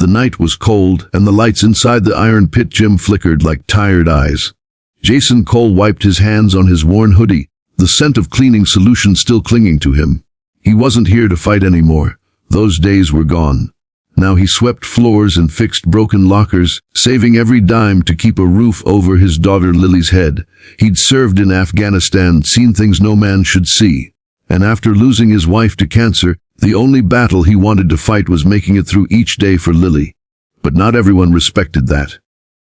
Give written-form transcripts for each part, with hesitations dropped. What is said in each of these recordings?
The night was cold, and the lights inside the Iron Pit gym flickered like tired eyes. Jason Cole wiped his hands on his worn hoodie, the scent of cleaning solution still clinging to him. He wasn't here to fight anymore. Those days were gone. Now he swept floors and fixed broken lockers, saving every dime to keep a roof over his daughter Lily's head. He'd served in Afghanistan, seen things no man should see. And after losing his wife to cancer, the only battle he wanted to fight was making it through each day for Lily. But not everyone respected that.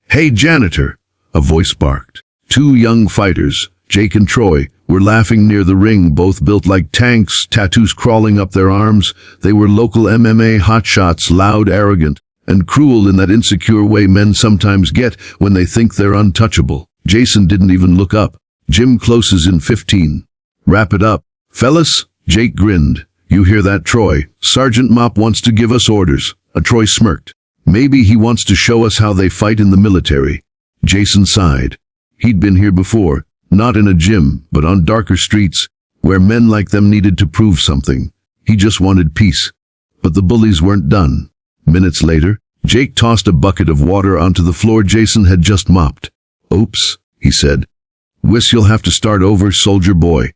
"Hey, janitor!" a voice barked. Two young fighters, Jake and Troy, were laughing near the ring, both built like tanks, tattoos crawling up their arms. They were local MMA hotshots, loud, arrogant, and cruel in that insecure way men sometimes get when they think they're untouchable. Jason didn't even look up. "Gym closes in 15. Wrap it up, fellas." Jake grinned. "You hear that, Troy? Sergeant Mop wants to give us orders." Troy smirked. "Maybe he wants to show us how they fight in the military." Jason sighed. He'd been here before. Not in a gym, but on darker streets, where men like them needed to prove something. He just wanted peace. But the bullies weren't done. Minutes later, Jake tossed a bucket of water onto the floor Jason had just mopped. "Oops," he said. "Wish you'll have to start over, soldier boy."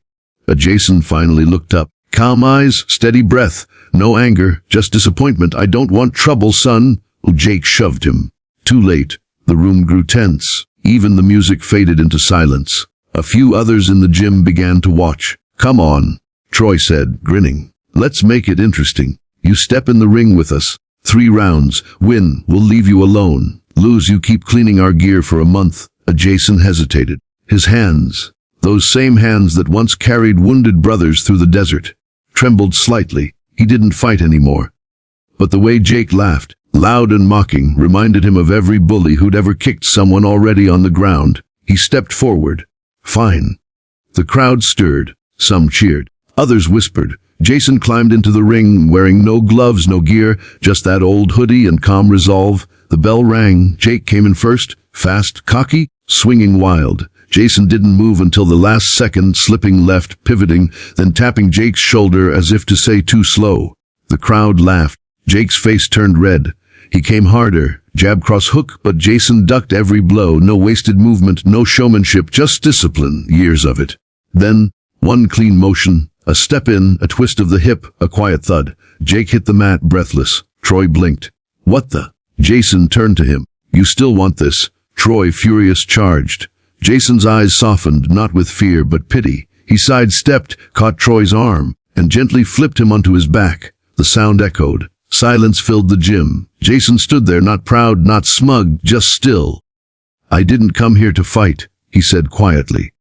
Jason finally looked up. Calm eyes, steady breath. No anger, just disappointment. "I don't want trouble, son." Jake shoved him. Too late. The room grew tense. Even the music faded into silence. A few others in the gym began to watch. "Come on," Troy said, grinning. "Let's make it interesting. You step in the ring with us. 3 rounds. Win, we'll leave you alone. Lose, you keep cleaning our gear for a month." Jason hesitated. His hands, those same hands that once carried wounded brothers through the desert, trembled slightly. He didn't fight anymore. But the way Jake laughed, loud and mocking, reminded him of every bully who'd ever kicked someone already on the ground. He stepped forward. "Fine." The crowd stirred. Some cheered. Others whispered. Jason climbed into the ring, wearing no gloves, no gear, just that old hoodie and calm resolve. The bell rang. Jake came in first, fast, cocky, swinging wild. Jason didn't move until the last second, slipping left, pivoting, then tapping Jake's shoulder as if to say too slow. The crowd laughed. Jake's face turned red. He came harder, jab, cross, hook, but Jason ducked every blow. No wasted movement, no showmanship, just discipline, years of it. Then, one clean motion, a step in, a twist of the hip, a quiet thud. Jake hit the mat, breathless. Troy blinked. "What the?" Jason turned to him. "You still want this?" Troy, furious, charged. Jason's eyes softened, not with fear, but pity. He sidestepped, caught Troy's arm, and gently flipped him onto his back. The sound echoed. Silence filled the gym. Jason stood there, not proud, not smug, just still. "I didn't come here to fight," he said quietly.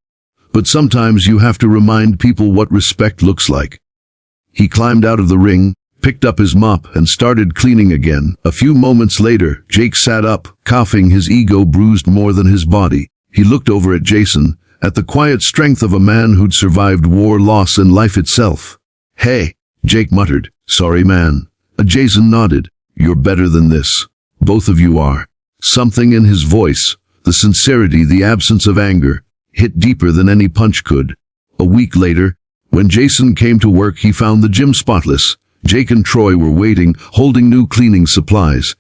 "But sometimes you have to remind people what respect looks like." He climbed out of the ring, picked up his mop, and started cleaning again. A few moments later, Jake sat up, coughing, his ego bruised more than his body. He looked over at Jason, at the quiet strength of a man who'd survived war, loss, and life itself. "Hey," Jake muttered. "Sorry, man." Jason nodded. "You're better than this. Both of you are." Something in his voice, the sincerity, the absence of anger, hit deeper than any punch could. A week later, when Jason came to work, he found the gym spotless. Jake and Troy were waiting, holding new cleaning supplies.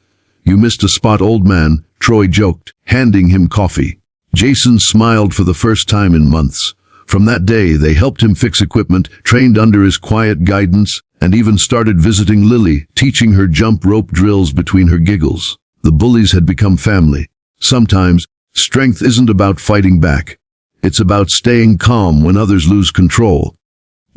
"You missed a spot, old man," Troy joked, handing him coffee. Jason smiled for the first time in months. From that day, they helped him fix equipment, trained under his quiet guidance, and even started visiting Lily, teaching her jump rope drills between her giggles. The bullies had become family. Sometimes, strength isn't about fighting back. It's about staying calm when others lose control.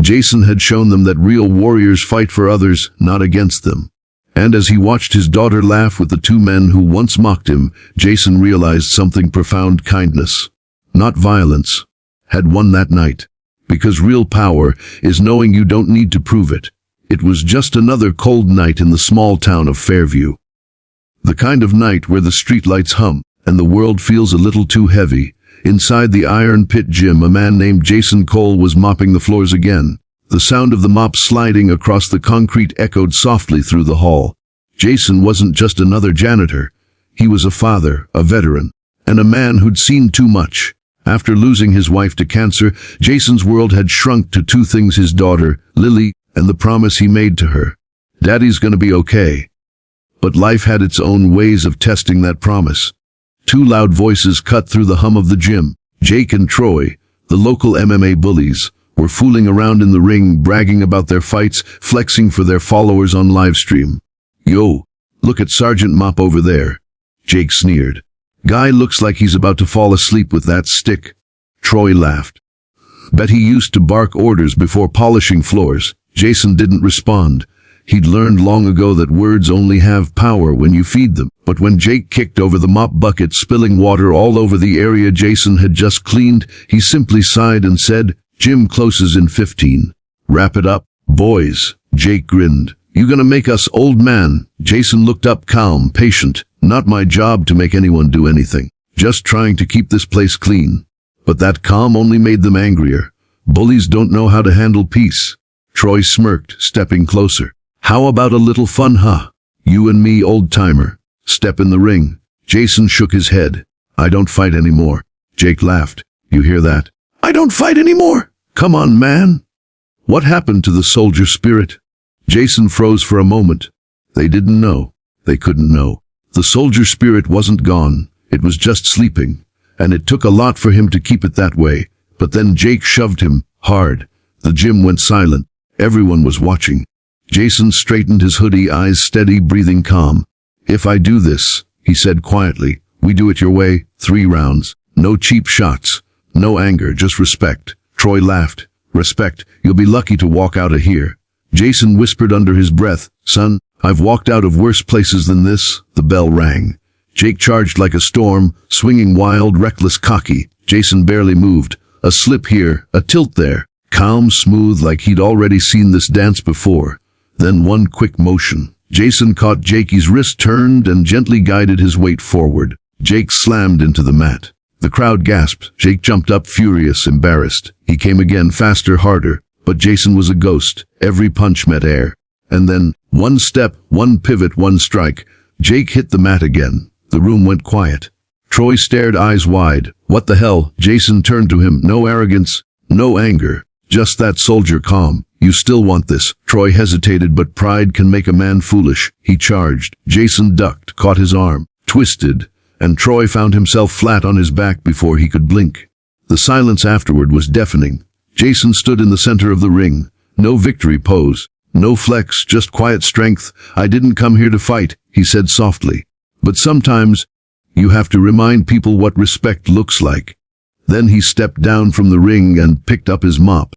Jason had shown them that real warriors fight for others, not against them. And as he watched his daughter laugh with the 2 men who once mocked him, Jason realized something profound. Kindness, not violence, had won that night. Because real power is knowing you don't need to prove it. It was just another cold night in the small town of Fairview. The kind of night where the streetlights hum, and the world feels a little too heavy. Inside the Iron Pit gym, a man named Jason Cole was mopping the floors again. The sound of the mop sliding across the concrete echoed softly through the hall. Jason wasn't just another janitor. He was a father, a veteran, and a man who'd seen too much. After losing his wife to cancer, Jason's world had shrunk to 2 things: his daughter, Lily, and the promise he made to her. "Daddy's gonna be okay." But life had its own ways of testing that promise. Two loud voices cut through the hum of the gym. Jake and Troy, the local MMA bullies, were fooling around in the ring, bragging about their fights, flexing for their followers on livestream. "Yo, look at Sergeant Mop over there," Jake sneered. "Guy looks like he's about to fall asleep with that stick." Troy laughed. "Bet he used to bark orders before polishing floors." Jason didn't respond. He'd learned long ago that words only have power when you feed them. But when Jake kicked over the mop bucket, spilling water all over the area Jason had just cleaned, he simply sighed and said, "Gym closes in 15. Wrap it up, boys." Jake grinned. "You gonna make us, old man?" Jason looked up, calm, patient. "Not my job to make anyone do anything. Just trying to keep this place clean." But that calm only made them angrier. Bullies don't know how to handle peace. Troy smirked, stepping closer. "How about a little fun, huh? You and me, old-timer. Step in the ring." Jason shook his head. "I don't fight anymore." Jake laughed. "You hear that? I don't fight anymore. Come on, man." What happened to the soldier spirit? Jason froze for a moment. They didn't know. They couldn't know. The soldier spirit wasn't gone. It was just sleeping. And it took a lot for him to keep it that way. But then Jake shoved him, hard. The gym went silent. Everyone was watching. Jason straightened his hoodie, eyes steady, breathing calm. "If I do this," he said quietly, "we do it your way, 3 rounds. No cheap shots. No anger, just respect." Troy laughed. "Respect? You'll be lucky to walk out of here." Jason whispered under his breath, "Son, I've walked out of worse places than this." The bell rang. Jake charged like a storm, swinging wild, reckless, cocky. Jason barely moved. A slip here, a tilt there. Calm, smooth, like he'd already seen this dance before. Then one quick motion. Jason caught Jakey's wrist, turned, and gently guided his weight forward. Jake slammed into the mat. The crowd gasped. Jake jumped up, furious, embarrassed. He came again, faster, harder. But Jason was a ghost. Every punch met air. And then, one step, one pivot, one strike. Jake hit the mat again. The room went quiet. Troy stared, eyes wide. "What the hell?" Jason turned to him. No arrogance, no anger. Just that soldier calm. "You still want this?" Troy hesitated, but pride can make a man foolish. He charged. Jason ducked, caught his arm, twisted, and Troy found himself flat on his back before he could blink. The silence afterward was deafening. Jason stood in the center of the ring. No victory pose, no flex, just quiet strength. "I didn't come here to fight," he said softly. "But sometimes you have to remind people what respect looks like." Then he stepped down from the ring and picked up his mop.